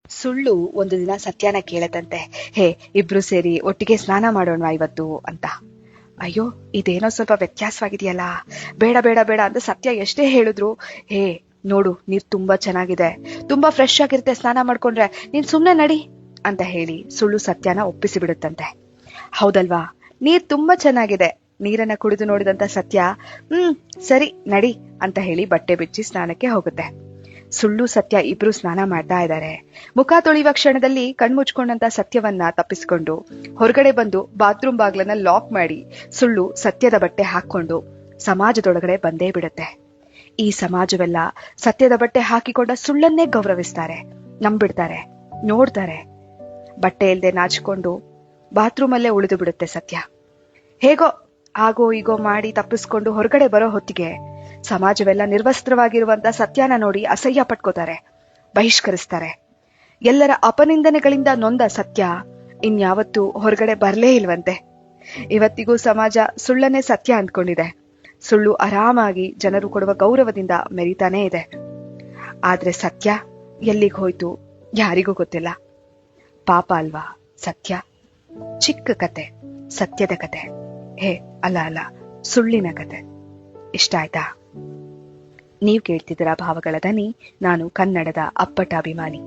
ಸುಳ್ಳು ಒಂದು ದಿನ ಸತ್ಯನ ಕೇಳತಂತೆ, ಹೇ, ಇಬ್ರು ಸೇರಿ ಒಟ್ಟಿಗೆ ಸ್ನಾನ ಮಾಡೋಣ ಇವತ್ತು ಅಂತ. ಅಯ್ಯೋ, ಇದೇನೋ ಸ್ವಲ್ಪ ವ್ಯತ್ಯಾಸವಾಗಿದೆಯಲ್ಲ, ಬೇಡ ಬೇಡ ಬೇಡ ಅಂತ ಸತ್ಯ ಎಷ್ಟೇ ಹೇಳಿದ್ರು, ಹೇ ನೋಡು, ನೀರ್ ತುಂಬಾ ಚೆನ್ನಾಗಿದೆ, ತುಂಬಾ ಫ್ರೆಶ್ ಆಗಿರುತ್ತೆ, ಸ್ನಾನ ಮಾಡ್ಕೊಂಡ್ರೆ, ನೀನ್ ಸುಮ್ನೆ ನಡಿ ಅಂತ ಹೇಳಿ ಸುಳ್ಳು ಸತ್ಯನ ಒಪ್ಪಿಸಿ ಬಿಡುತ್ತಂತೆ. ಹೌದಲ್ವಾ, ನೀರ್ ತುಂಬಾ ಚೆನ್ನಾಗಿದೆ. ನೀರನ್ನ ಕುಡಿದು ನೋಡಿದಂತ ಸತ್ಯ, ಸರಿ ನಡಿ ಅಂತ ಹೇಳಿ ಬಟ್ಟೆ ಬಿಚ್ಚಿ ಸ್ನಾನಕ್ಕೆ ಹೋಗುತ್ತೆ. ಸುಳ್ಳು ಸತ್ಯ ಇಬ್ರು ಸ್ನಾನ ಮಾಡ್ತಾ ಇದ್ದಾರೆ. ಮುಖ ತೊಳೆಯುವ ಕ್ಷಣದಲ್ಲಿ ಕಣ್ಮುಚ್ಕೊಂಡಂತ ಸತ್ಯವನ್ನ ತಪ್ಪಿಸ್ಕೊಂಡು ಹೊರಗಡೆ ಬಂದು ಬಾತ್ರೂಮ್ ಬಾಗ್ಲನ್ನ ಲಾಕ್ ಮಾಡಿ ಸುಳ್ಳು ಸತ್ಯದ ಬಟ್ಟೆ ಹಾಕೊಂಡು ಸಮಾಜದೊಳಗಡೆ ಬಂದೇ ಬಿಡುತ್ತೆ. ಈ ಸಮಾಜವೆಲ್ಲ ಸತ್ಯದ ಬಟ್ಟೆ ಹಾಕಿಕೊಂಡ ಸುಳ್ಳನ್ನೇ ಗೌರವಿಸ್ತಾರೆ, ನಂಬಿಡ್ತಾರೆ, ನೋಡ್ತಾರೆ. ಬಟ್ಟೆ ಇಲ್ದೆ ನಾಚಿಕೊಂಡು ಬಾತ್ರೂಮ್ ಅಲ್ಲೇ ಉಳಿದು ಬಿಡುತ್ತೆ ಸತ್ಯ. ಹೇಗೋ ಆಗೋ ಈಗೋ ಮಾಡಿ ತಪ್ಪಿಸ್ಕೊಂಡು ಹೊರಗಡೆ ಬರೋ ಹೊತ್ತಿಗೆ ಸಮಾಜವೆಲ್ಲ ನಿರ್ವಸ್ತ್ರವಾಗಿರುವಂತ ಸತ್ಯನ ನೋಡಿ ಅಸಹ್ಯ ಪಟ್ಕೋತಾರೆ, ಬಹಿಷ್ಕರಿಸ್ತಾರೆ. ಎಲ್ಲರ ಅಪನಿಂದನೆಗಳಿಂದ ನೊಂದ ಸತ್ಯ ಇನ್ಯಾವತ್ತೂ ಹೊರಗಡೆ ಬರ್ಲೇ ಇಲ್ವಂತೆ. ಇವತ್ತಿಗೂ ಸಮಾಜ ಸುಳ್ಳನ್ನೇ ಸತ್ಯ ಅಂದ್ಕೊಂಡಿದೆ. ಸುಳ್ಳು ಆರಾಮಾಗಿ ಜನರು ಕೊಡುವ ಗೌರವದಿಂದ ಮೆರಿತಾನೇ ಇದೆ. ಆದ್ರೆ ಸತ್ಯ ಎಲ್ಲಿಗೆ ಹೋಯ್ತು ಯಾರಿಗೂ ಗೊತ್ತಿಲ್ಲ. ಪಾಪ ಅಲ್ವಾ ಸತ್ಯ? ಚಿಕ್ಕ ಕತೆ, ಸತ್ಯದ ಕತೆ. ಅಲ್ಲ, ಸುಳ್ಳಿನ ಕತೆ. ಇಷ್ಟ ಆಯ್ತಾ? ನೀವ್ ಕೇಳ್ತಿದ್ದೀರಾ ಭಾವಗಳ ದನಿ. ನಾನು ಕನ್ನಡದ ಅಪ್ಪಟ ಅಭಿಮಾನಿ